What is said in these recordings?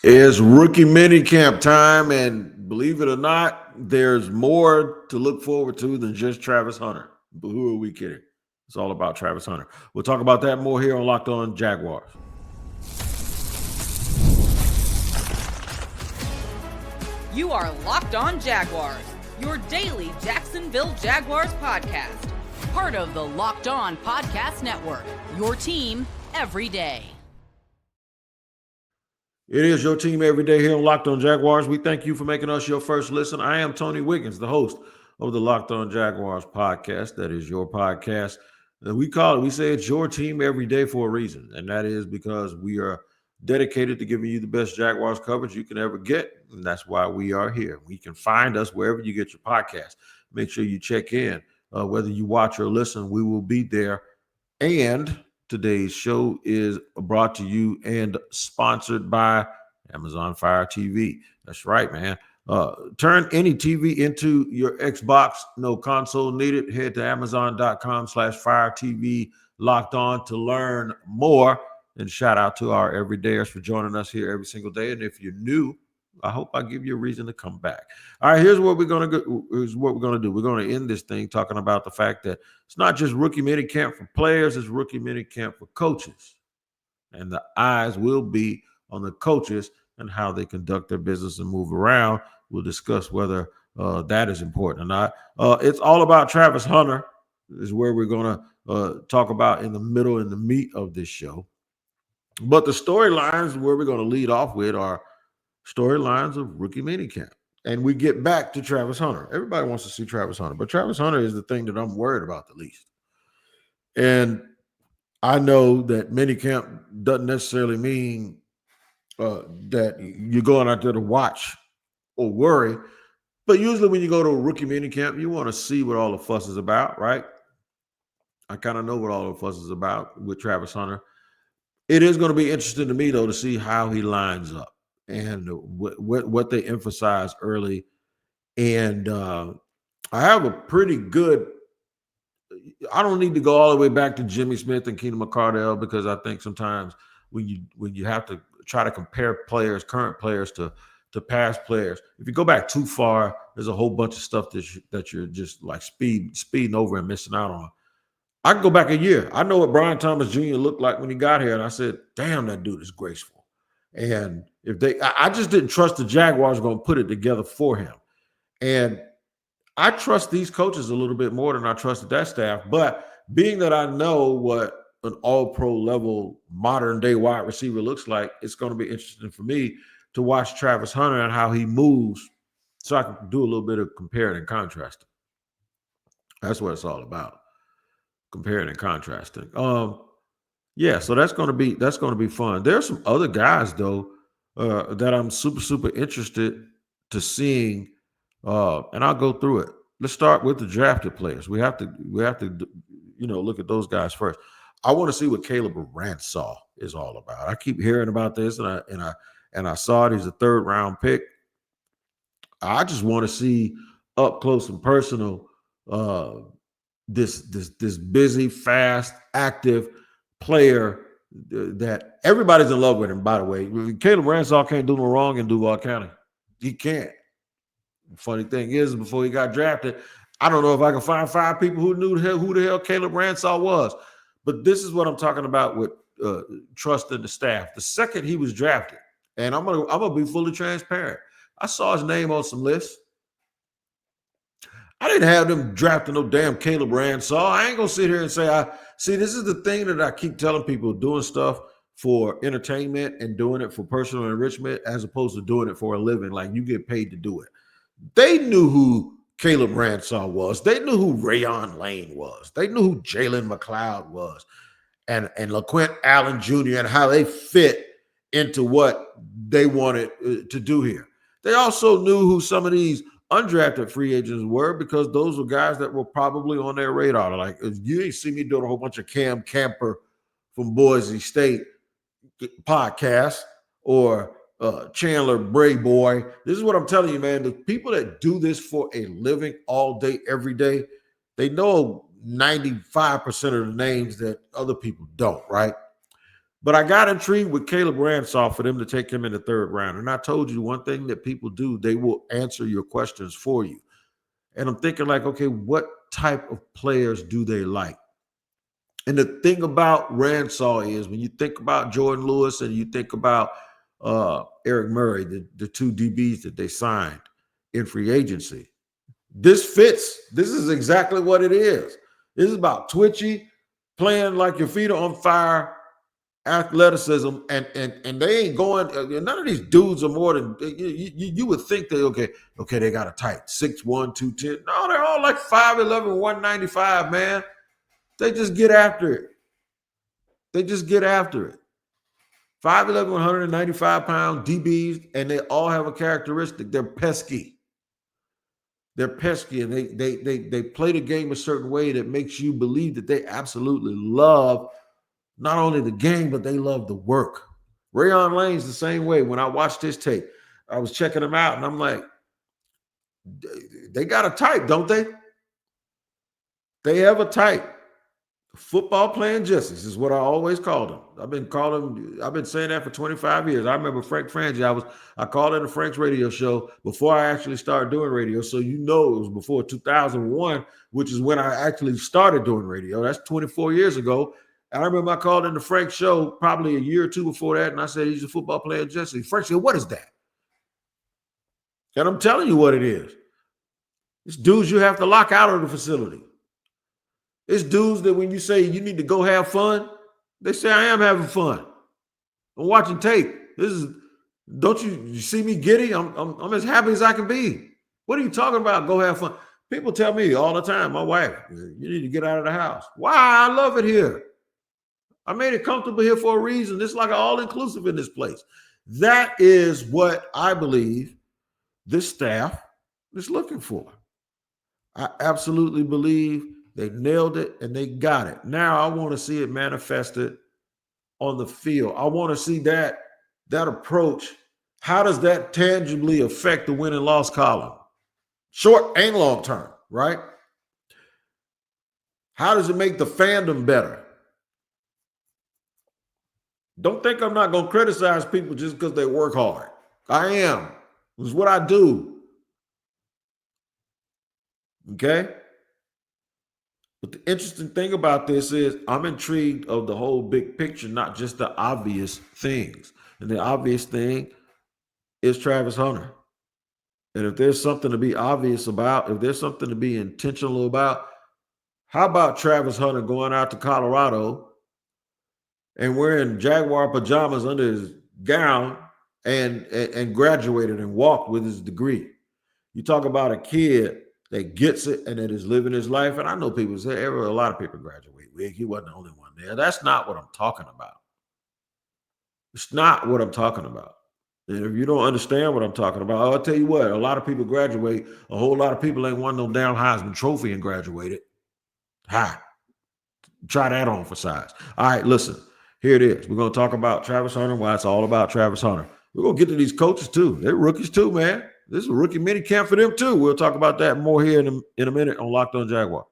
It's rookie minicamp time, and believe it or not, there's more to look forward to than just Travis Hunter. But who are we kidding? It's all about Travis Hunter. We'll talk about that more here on Locked On Jaguars. You are Locked On Jaguars, your daily Jacksonville Jaguars podcast. Part of the Locked On Podcast Network, your team every day. It is your team every day here on Locked On Jaguars. We thank you for making us your first listen. I am Tony Wiggins, the host of the Locked On Jaguars podcast. That is your podcast. We say it's your team every day for a reason. And that is because we are dedicated to giving you the best Jaguars coverage you can ever get. And that's why we are here. You can find us wherever you get your podcast. Make sure you check in. Whether you watch or listen, we will be there. And today's show is brought to you and sponsored by Amazon Fire TV. That's right, man. Turn any TV into your Xbox. No console needed. Head to Amazon.com/Fire TV Locked On to learn more. And shout out to our everydayers for joining us here every single day. And if you're new, I hope I give you a reason to come back. All right, here's what we're going to do. We're going to end this thing talking about the fact that it's not just rookie minicamp for players, it's rookie minicamp for coaches. And the eyes will be on the coaches and how they conduct their business and move around. We'll discuss whether that is important or not. It's all about Travis Hunter is where we're going to talk about in the middle and the meat of this show. But the storylines where we're going to lead off with are storylines of rookie minicamp. And we get back to Travis Hunter. Everybody wants to see Travis Hunter, but Travis Hunter is the thing that I'm worried about the least. And I know that minicamp doesn't necessarily mean that you're going out there to watch or worry. But usually when you go to a rookie minicamp, you want to see what all the fuss is about, right? I kind of know what all the fuss is about with Travis Hunter. It is going to be interesting to me, though, to see how he lines up and what they emphasize early. And I have a pretty good – I don't need to go all the way back to Jimmy Smith and Keenan McCardell because I think sometimes when you have to try to compare players, current players to past players, if you go back too far, there's a whole bunch of stuff that you're just like speeding over and missing out on. I can go back a year. I know what Brian Thomas Jr. looked like when he got here, and I said, damn, that dude is graceful. And I just didn't trust the Jaguars were going to put it together for him. And I trust these coaches a little bit more than I trusted that staff. But being that I know what an all-pro level modern-day wide receiver looks like, it's going to be interesting for me to watch Travis Hunter and how he moves so I can do a little bit of comparing and contrasting. That's what it's all about. Comparing and contrasting. Yeah, so that's going to be fun. There are some other guys though that I'm super interested to seeing, and I'll go through it. Let's start with the drafted players. We have to look at those guys first. I want to see what Caleb Ransom is all about. I keep hearing about this, and I saw it. He's a 3rd round pick. I just want to see up close and personal. This busy, fast, active player that everybody's in love with him, by the way. Caleb Ransom can't do no wrong in Duval County. He can't. The funny thing is, before he got drafted, I don't know if I can find 5 people who knew who the hell Caleb Ransom was. But this is what I'm talking about with trust in the staff. The second he was drafted, and I'm gonna be fully transparent, I saw his name on some lists. I didn't have them drafting no damn Caleb Ransom. I ain't going to sit here and say, this is the thing that I keep telling people, doing stuff for entertainment and doing it for personal enrichment as opposed to doing it for a living. Like you get paid to do it. They knew who Caleb Ransom was. They knew who Rayon Lane was. They knew who Jaylen Mloud was and LaQuint Allen Jr. and how they fit into what they wanted to do here. They also knew who some of these undrafted free agents were because those were guys that were probably on their radar. Like you ain't see me doing a whole bunch of Cam Camper from Boise State podcast or Chandler Bray Boy. This is what I'm telling you, man. The people that do this for a living all day, every day, they know 95% of the names that other people don't, right? But I got intrigued with Caleb Ransom for them to take him in the third round. And I told you one thing that people do, they will answer your questions for you. And I'm thinking like, okay, what type of players do they like? And the thing about Ransom is when you think about Jordan Lewis and you think about Eric Murray, the two DBs that they signed in free agency, this fits. This is exactly what it is. This is about twitchy, playing like your feet are on fire, athleticism, and they ain't going. None of these dudes are more than you would think they okay. They got a tight 6'1", 210. No, they're all like 5'11", 195, man. They just get after it. They just get after it. 5'11", 195-pound DBs, and they all have a characteristic. They're pesky. They're pesky, and they play the game a certain way that makes you believe that they absolutely love not only the game, but they love the work. Rayon Lane's the same way. When I watched his tape, I was checking him out, and I'm like, they got a type, don't they? They have a type. Football playing justice is what I always called them. I've been saying that for 25 years. I remember Frank Frangie. I called in a Frank's radio show before I actually started doing radio. So it was before 2001, which is when I actually started doing radio. That's 24 years ago. And I remember I called in the Frank show probably a year or two before that, and I said, he's a football playing justice. Frank said, what is that? And I'm telling you what it is. It's dudes you have to lock out of the facility. It's dudes that when you say you need to go have fun, they say, I am having fun. I'm watching tape. Don't you see me giddy? I'm as happy as I can be. What are you talking about? Go have fun. People tell me all the time, my wife, you need to get out of the house. Why? I love it here. I made it comfortable here for a reason. It's like all-inclusive in this place. That is what I believe this staff is looking for. I absolutely believe they nailed it and they got it. Now I want to see it manifested on the field. I want to see that approach. How does that tangibly affect the win and loss column? Short and long term, right? How does it make the fandom better? Don't think I'm not going to criticize people just because they work hard. I am. It's what I do. Okay? But the interesting thing about this is I'm intrigued of the whole big picture, not just the obvious things. And the obvious thing is Travis Hunter. And if there's something to be obvious about, if there's something to be intentional about, how about Travis Hunter going out to Colorado and wearing Jaguar pajamas under his gown and graduated and walked with his degree? You talk about a kid that gets it and that is living his life. And I know people say, a lot of people graduate. He wasn't the only one there. That's not what I'm talking about. It's not what I'm talking about. And if you don't understand what I'm talking about, I'll tell you what, a lot of people graduate. A whole lot of people ain't won no damn Heisman Trophy and graduated. Try that on for size. All right, listen, here it is. We're going to talk about Travis Hunter, why it's all about Travis Hunter. We're going to get to these coaches too. They're rookies too, man. This is a rookie mini camp for them too. We'll talk about that more here in a minute on Locked On Jaguars.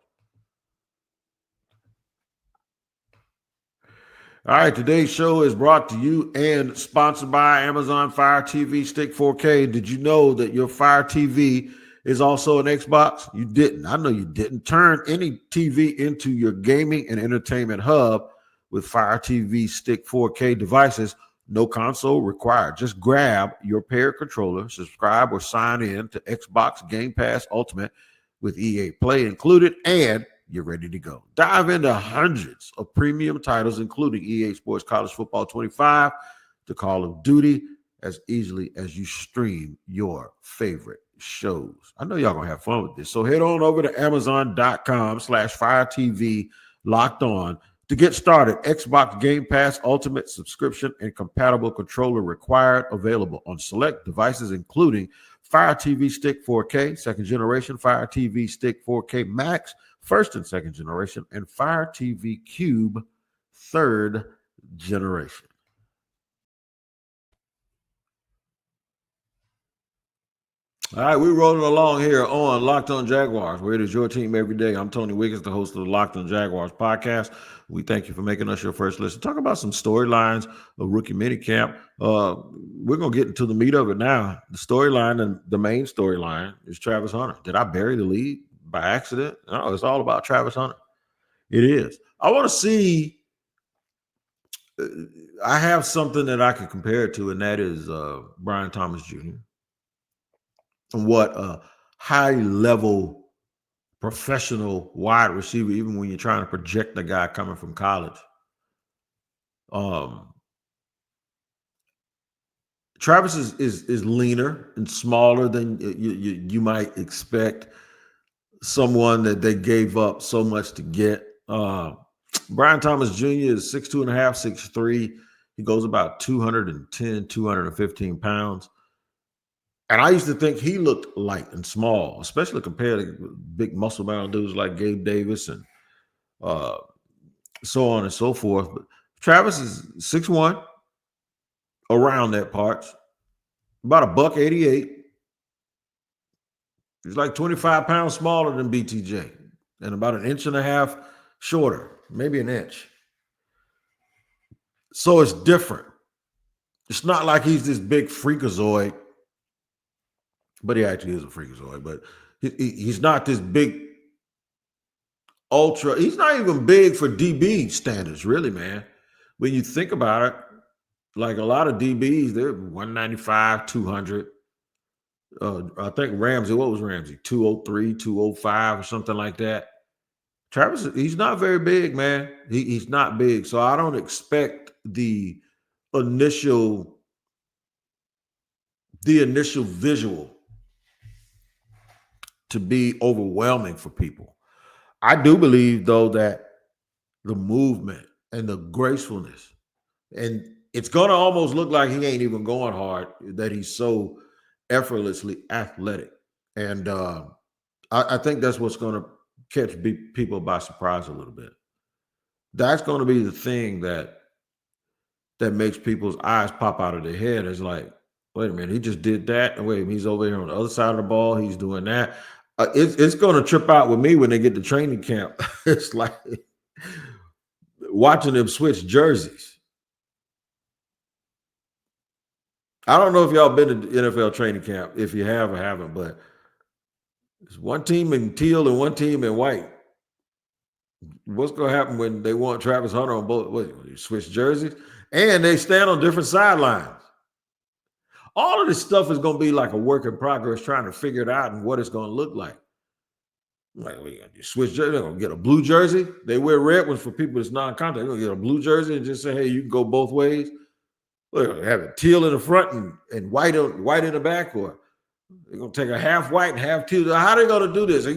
All right, today's show is brought to you and sponsored by Amazon Fire TV Stick 4K. Did you know that your Fire TV is also an Xbox? You didn't. I know you didn't. Turn any TV into your gaming and entertainment hub with Fire TV Stick 4K devices. No console required. Just grab your paired controller, subscribe or sign in to Xbox Game Pass Ultimate with EA Play included, and you're ready to go. Dive into hundreds of premium titles, including EA Sports College Football 25 to Call of Duty, as easily as you stream your favorite shows. I know y'all gonna have fun with this. So head on over to Amazon.com/Fire TV Locked On to get started. Xbox Game Pass Ultimate subscription and compatible controller required. Available on select devices, including Fire TV Stick 4K, second generation, Fire TV Stick 4K Max, first and second generation, and Fire TV Cube, third generation. All right, we're rolling along here on Locked On Jaguars, where it is your team every day. I'm Tony Wiggins, the host of the Locked On Jaguars podcast. We thank you for making us your first listen. Talk about some storylines of rookie minicamp. We're going to get into the meat of it now. The storyline and the main storyline is Travis Hunter. Did I bury the lead by accident? No, it's all about Travis Hunter. It is. I want to see. I have something that I can compare it to, and that is Brian Thomas Jr. and what a high-level professional wide receiver, even when you're trying to project the guy coming from college. Travis is leaner and smaller than you might expect someone that they gave up so much to get. Brian Thomas Jr. is 6'2.5", 6'3". He goes about 210, 215 pounds. And I used to think he looked light and small, especially compared to big muscle-bound dudes like Gabe Davis and so on and so forth. But Travis is 6'1", around that part, about $188. He's like 25 pounds smaller than BTJ and about 1.5 inches shorter, maybe an inch. So it's different. It's not like he's this big freakazoid, but he actually is a freakazoid. But he's not this big ultra. He's not even big for DB standards, really, man. When you think about it, like a lot of DBs, they're 195, 200. I think Ramsey, what was Ramsey? 203, 205 or something like that. Travis, he's not very big, man. He's not big. So I don't expect the initial visual to be overwhelming for people. I do believe, though, that the movement and the gracefulness, and it's going to almost look like he ain't even going hard, that he's so effortlessly athletic. And I think that's what's going to catch people by surprise a little bit. That's going to be the thing that makes people's eyes pop out of their head. It's like, wait a minute, he just did that. And wait, he's over here on the other side of the ball. He's doing that. It's going to trip out with me when they get to training camp. It's like watching them switch jerseys. I don't know if y'all been to NFL training camp, if you have or haven't, but there's one team in teal and one team in white. What's going to happen when they want Travis Hunter on both? What, you switch jerseys? And they stand on different sidelines. All of this stuff is going to be like a work in progress, trying to figure it out and what it's going to look like. Like, you switch jersey, they're going to get a blue jersey. They wear red ones for people that's non-contact. They're going to get a blue jersey and just say, hey, you can go both ways. Well, have it teal in the front and white in the back, or they're going to take a half white and half teal. How are they going to do this? Is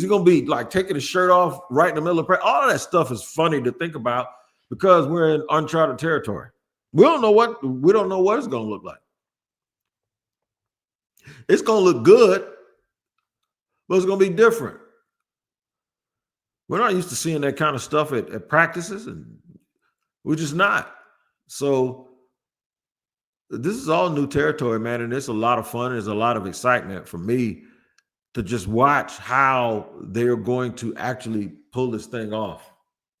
he going to be like taking his shirt off right in the middle of practice? All of that stuff is funny to think about because we're in uncharted territory. We don't know what it's going to look like. It's going to look good, but it's going to be different. We're not used to seeing that kind of stuff at practices, and we're just not. So this is all new territory, man, and it's a lot of fun. There's a lot of excitement for me to just watch how they're going to actually pull this thing off.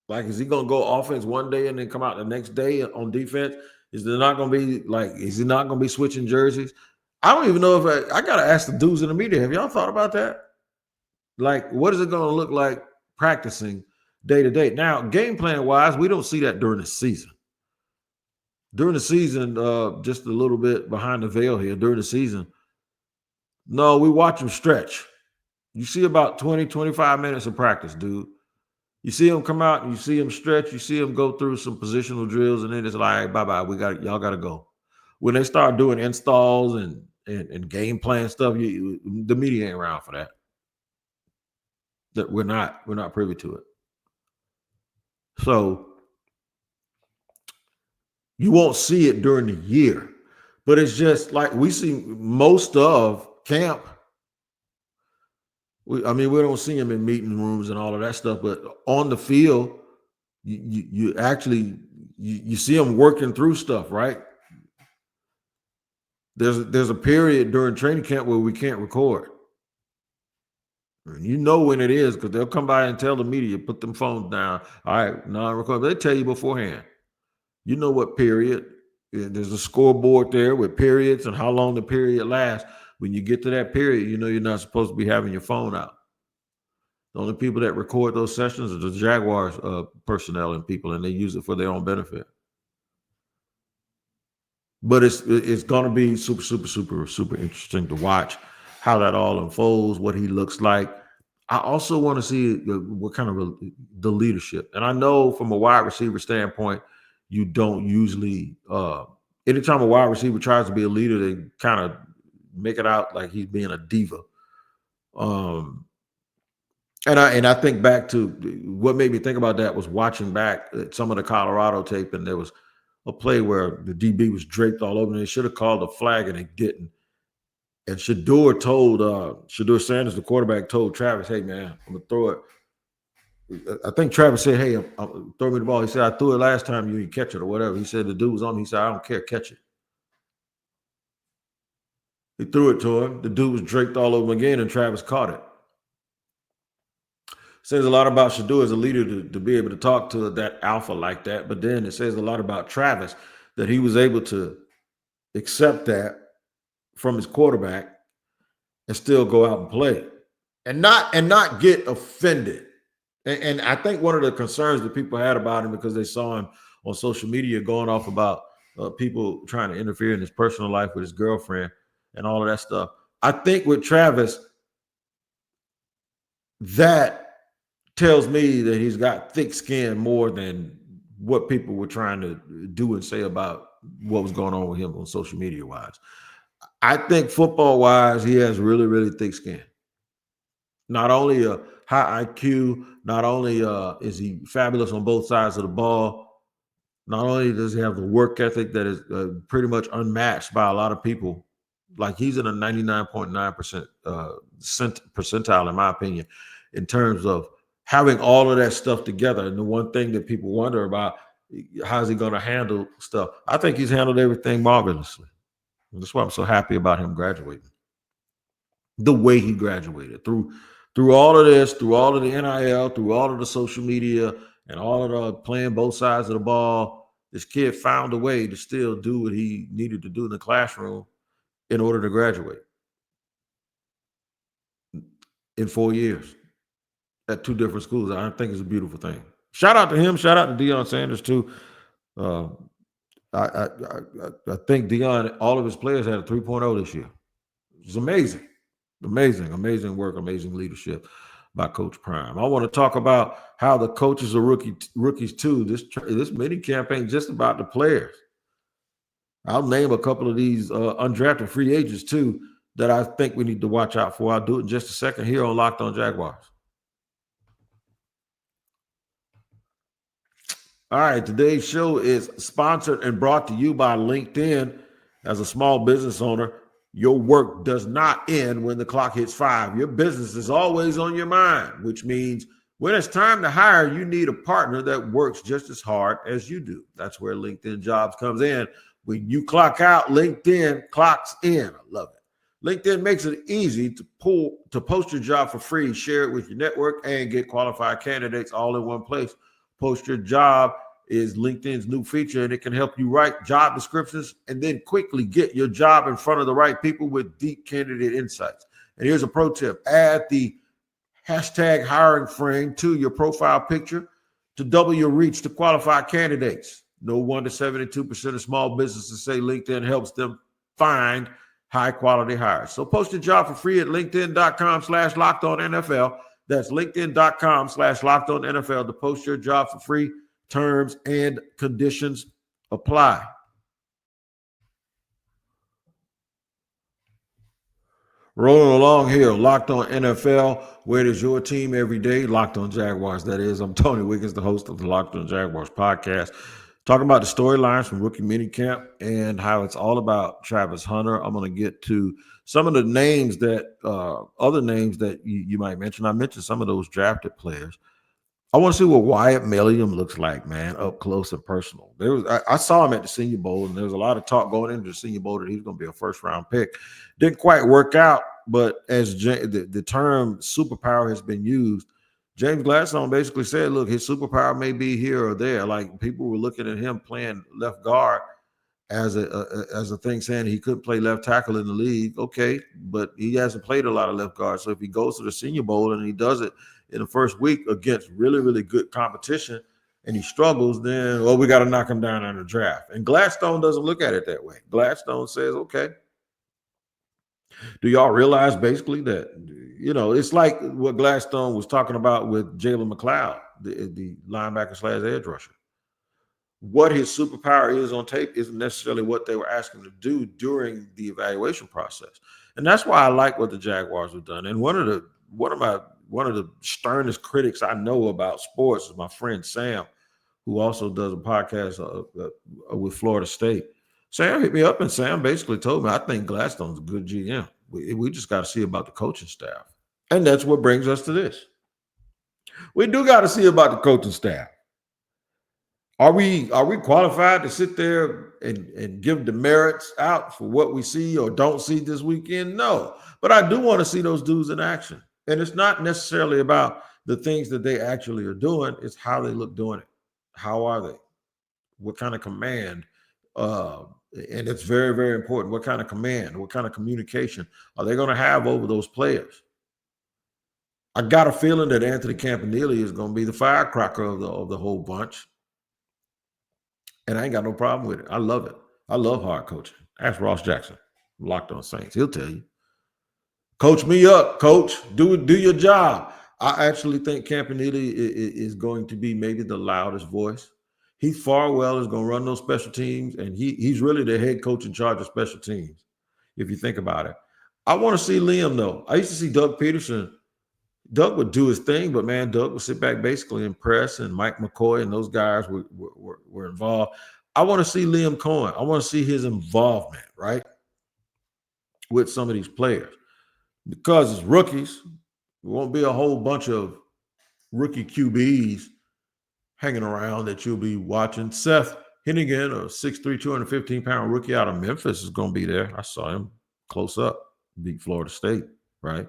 Like, is he going to go offense one day and then come out the next day on defense? Is he not going to be switching jerseys? I don't even know if I got to ask the dudes in the media. Have y'all thought about that? Like, what is it going to look like practicing day to day? Now, game plan wise, we don't see that during the season. During the season, just a little bit behind the veil here, during the season, no, we watch them stretch. You see about 20, 25 minutes of practice, dude. You see them come out and you see them stretch. You see them go through some positional drills, and then it's like, hey, bye-bye, y'all got to go. When they start doing installs and game plan stuff, the media ain't around for that. That we're not privy to it. So you won't see it during the year, but it's just like we see most of camp. We don't see them in meeting rooms and all of that stuff, but on the field, you actually see them working through stuff, right? There's a period during training camp where we can't record. And you know when it is because they'll come by and tell the media, put them phones down. All right, non-record. They tell you beforehand. You know what period. There's a scoreboard there with periods and how long the period lasts. When you get to that period, you know you're not supposed to be having your phone out. The only people that record those sessions are the Jaguars personnel and people, and they use it for their own benefit. But it's going to be super interesting to watch how that all unfolds, what he looks like. I also want to see what kind of the leadership. And I know from a wide receiver standpoint, you don't usually anytime a wide receiver tries to be a leader, they kind of make it out like he's being a diva. And I think back to what made me think about that was watching back at some of the Colorado tape, and there was a play where the DB was draped all over, and they should have called a flag, and they didn't. And Shador Sanders, the quarterback, told Travis, "Hey man, I'm gonna throw it." I think Travis said, "Hey, throw me the ball." He said, "I threw it last time, you didn't catch it or whatever." He said the dude was on me. He said, "I don't care, catch it." He threw it to him. The dude was draped all over him again, and Travis caught it. Says a lot about Shador as a leader to be able to talk to that alpha like that. But then it says a lot about Travis that he was able to accept that from his quarterback and still go out and play and not get offended. And I think one of the concerns that people had about him because they saw him on social media going off about people trying to interfere in his personal life with his girlfriend and all of that stuff. I think with Travis, that tells me that he's got thick skin more than what people were trying to do and say about what was going on with him on social media wise. I think football wise, he has really, really thick skin. Not only a high IQ, not only is he fabulous on both sides of the ball, not only does he have the work ethic that is pretty much unmatched by a lot of people. Like he's in a 99.9% percentile, in my opinion, in terms of having all of that stuff together. And the one thing that people wonder about, how's he going to handle stuff? I think he's handled everything marvelously. And that's why I'm so happy about him graduating. The way he graduated through all of this, through all of the NIL, through all of the social media, and all of the playing both sides of the ball, this kid found a way to still do what he needed to do in the classroom in order to graduate in 4 years at 2 different schools. I think it's a beautiful thing. Shout out to him. Shout out to Deion Sanders too. I think Deion, all of his players had a 3.0 this year. It's amazing. Amazing work, amazing leadership by Coach Prime. I want to talk about how the coaches are rookies too. This mini camp ain't just about the players. I'll name a couple of these undrafted free agents too that I think we need to watch out for. I'll do it in just a second here on Locked On Jaguars. All right, today's show is sponsored and brought to you by LinkedIn. As a small business owner, your work does not end when the clock hits 5. Your business is always on your mind, which means when it's time to hire, you need a partner that works just as hard as you do. That's where LinkedIn Jobs comes in. When you clock out, LinkedIn clocks in. I love it. LinkedIn makes it easy to post your job for free, share it with your network, and get qualified candidates all in one place. Post Your Job is LinkedIn's new feature, and it can help you write job descriptions and then quickly get your job in front of the right people with deep candidate insights. And here's a pro tip. Add the hashtag hiring frame to your profile picture to double your reach to qualified candidates. No wonder 72% of small businesses say LinkedIn helps them find high-quality hires. So post your job for free at linkedin.com/lockedonnfl. That's linkedin.com/lockedonnfl to post your job for free. Terms and conditions apply. Rolling along here, Locked On NFL, where it is your team every day, Locked On Jaguars, that is. I'm Tony Wiggins, the host of the Locked On Jaguars podcast, talking about the storylines from rookie minicamp and how it's all about Travis Hunter. I'm going to get to some of the names that, other names that you might mention. I mentioned some of those drafted players. I want to see what Wyatt Milliam looks like, man, up close and personal. I saw him at the Senior Bowl, and there was a lot of talk going into the Senior Bowl that he was going to be a first-round pick. Didn't quite work out, but as the term superpower has been used, James Gladstone basically said, look, his superpower may be here or there. Like, people were looking at him playing left guard as a thing, saying he couldn't play left tackle in the league. Okay, but he hasn't played a lot of left guard. So if he goes to the Senior Bowl and he does it in the first week against really, really good competition and he struggles, then, well, we got to knock him down in the draft. And Gladstone doesn't look at it that way. Gladstone says, okay, do y'all realize basically that, it's like what Gladstone was talking about with Jaylen Mloud, the linebacker / edge rusher. What his superpower is on tape isn't necessarily what they were asking him to do during the evaluation process. And that's why I like what the Jaguars have done. And one of the sternest critics I know about sports is my friend Sam, who also does a podcast with Florida State. Sam hit me up, and Sam basically told me, I think Gladstone's a good GM. We just got to see about the coaching staff. And that's what brings us to this. We do got to see about the coaching staff. Are we qualified to sit there and give demerits out for what we see or don't see this weekend? No. But I do want to see those dudes in action. And it's not necessarily about the things that they actually are doing. It's how they look doing it. How are they? What kind of command? And it's very, very important. What kind of command? What kind of communication are they going to have over those players? I got a feeling that Anthony Campanilia is going to be the firecracker of the whole bunch. And I ain't got no problem with it. I love it. I love hard coaching. Ask Ross Jackson, Locked On Saints. He'll tell you. Coach me up, coach. Do your job. I actually think Campanile is going to be maybe the loudest voice. Heath Farwell is going to run those special teams, and he's really the head coach in charge of special teams, if you think about it. I want to see Liam, though. I used to see Doug Peterson. Doug would do his thing, but, man, Doug would sit back basically and press, and Mike McCoy and those guys were involved. I want to see Liam Cohen. I want to see his involvement, right, with some of these players. Because it's rookies, there won't be a whole bunch of rookie QBs hanging around that you'll be watching. Seth Hinnegan, a 6'3", 215-pound rookie out of Memphis, is going to be there. I saw him close up, beat Florida State, right?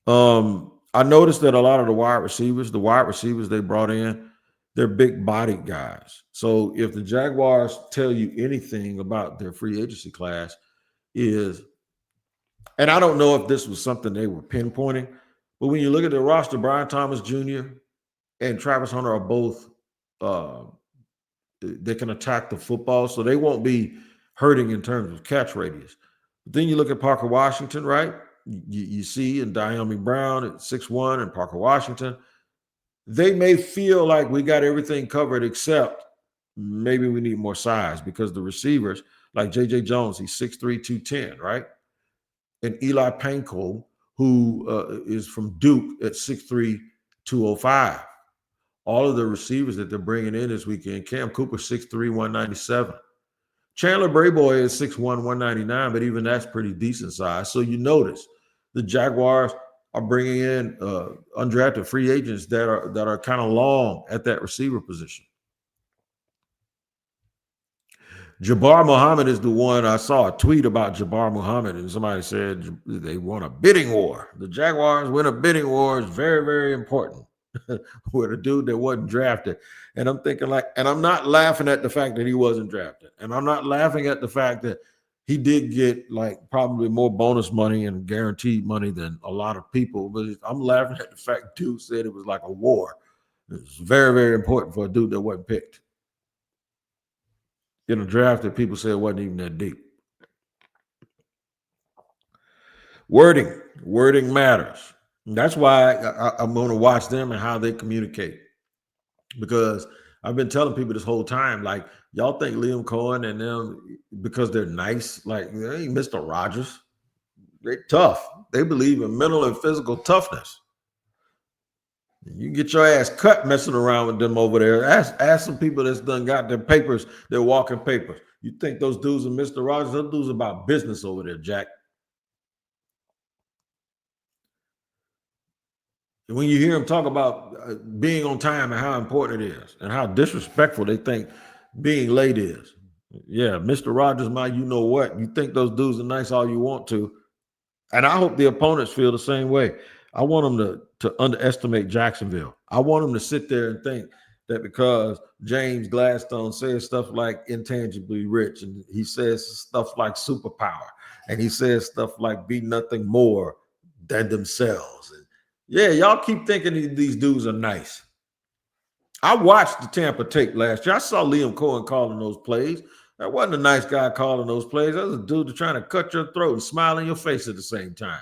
I noticed that a lot of the wide receivers they brought in, they're big-bodied guys. So if the Jaguars tell you anything about their free agency class is, and I don't know if this was something they were pinpointing, but when you look at the roster, Brian Thomas Jr. and Travis Hunter are both, they can attack the football, so they won't be hurting in terms of catch radius. But then you look at Parker Washington, right? You see in Diami Brown at 6'1" and Parker Washington, they may feel like we got everything covered except maybe we need more size because the receivers, like J.J. Jones, he's 6'3", 210, right? And Eli Panko, who is from Duke at 6'3", 205. All of the receivers that they're bringing in this weekend, Cam Cooper, 6'3", 197. Chandler Brayboy is 6'1", 199, but even that's pretty decent size. So you notice the Jaguars are bringing in undrafted free agents that are kind of long at that receiver position. Jabbar Muhammad is the one. I saw a tweet about Jabbar Muhammad, and somebody said they won a bidding war. The Jaguars win a bidding war is very, very important with a dude that wasn't drafted. And I'm thinking and I'm not laughing at the fact that he wasn't drafted. And I'm not laughing at the fact that he did get probably more bonus money and guaranteed money than a lot of people. But I'm laughing at the fact dude said it was like a war. It's very, very important for a dude that wasn't picked in a draft that people said wasn't even that deep. Wording matters. And that's why I'm going to watch them and how they communicate. Because I've been telling people this whole time, y'all think Liam Cohen and them, because they're nice, they ain't Mr. Rogers. They're tough. They believe in mental and physical toughness. You get your ass cut messing around with them over there. Ask some people that's done got their papers, their walking papers. You think those dudes are Mr. Rogers? Those dudes are about business over there, Jack. when you hear them talk about being on time and how important it is and how disrespectful they think being late is. Yeah, Mr. Rogers, you know what? You think those dudes are nice all you want to. And I hope the opponents feel the same way. I want them to underestimate Jacksonville. I want them to sit there and think that because James Gladstone says stuff like intangibly rich, and he says stuff like superpower, and he says stuff like be nothing more than themselves. And yeah, y'all keep thinking these dudes are nice. I watched the Tampa tape last year. I saw Liam Cohen calling those plays. That wasn't a nice guy calling those plays. That was a dude trying to cut your throat and smile in your face at the same time.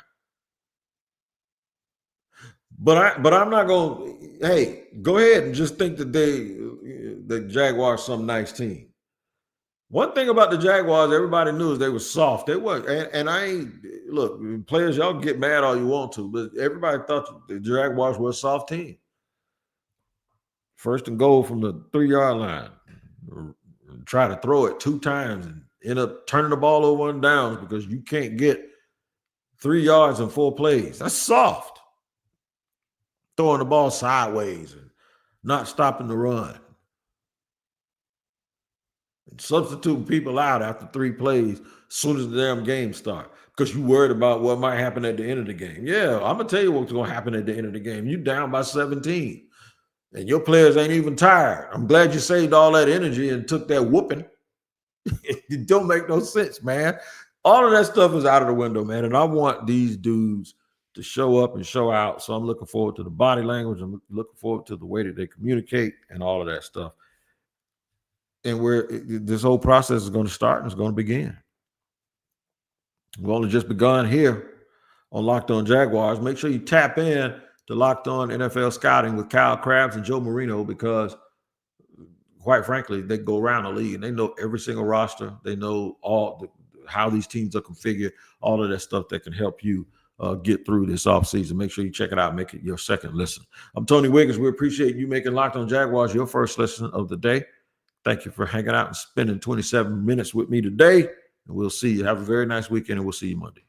But I'm not going to, hey, go ahead and just think that the Jaguars some nice team. One thing about the Jaguars, everybody knew is they were soft. They were, and I ain't, look, players, y'all get mad all you want to, but everybody thought the Jaguars were a soft team. First and goal from the 3-yard line. Try to throw it 2 times and end up turning the ball over on downs because you can't get 3 yards in 4 plays. That's soft. Throwing the ball sideways and not stopping the run. And substituting people out after 3 plays as soon as the damn game starts because you worried about what might happen at the end of the game. Yeah, I'm going to tell you what's going to happen at the end of the game. You down by 17. And your players ain't even tired. I'm glad you saved all that energy and took that whooping. It don't make no sense, man. All of that stuff is out of the window, man. And I want these dudes to show up and show out. So I'm looking forward to the body language. I'm looking forward to the way that they communicate and all of that stuff. And where this whole process is going to start and it's going to begin. We've only just begun here on Locked On Jaguars. Make sure you tap in to Locked On NFL Scouting with Kyle Krabs and Joe Marino because, quite frankly, they go around the league and they know every single roster. They know how these teams are configured, all of that stuff that can help you get through this offseason. Make sure you check it out. Make it your second listen. I'm Tony Wiggins. We appreciate you making Locked On Jaguars your first listen of the day. Thank you for hanging out and spending 27 minutes with me today. And we'll see you. Have a very nice weekend, and we'll see you Monday.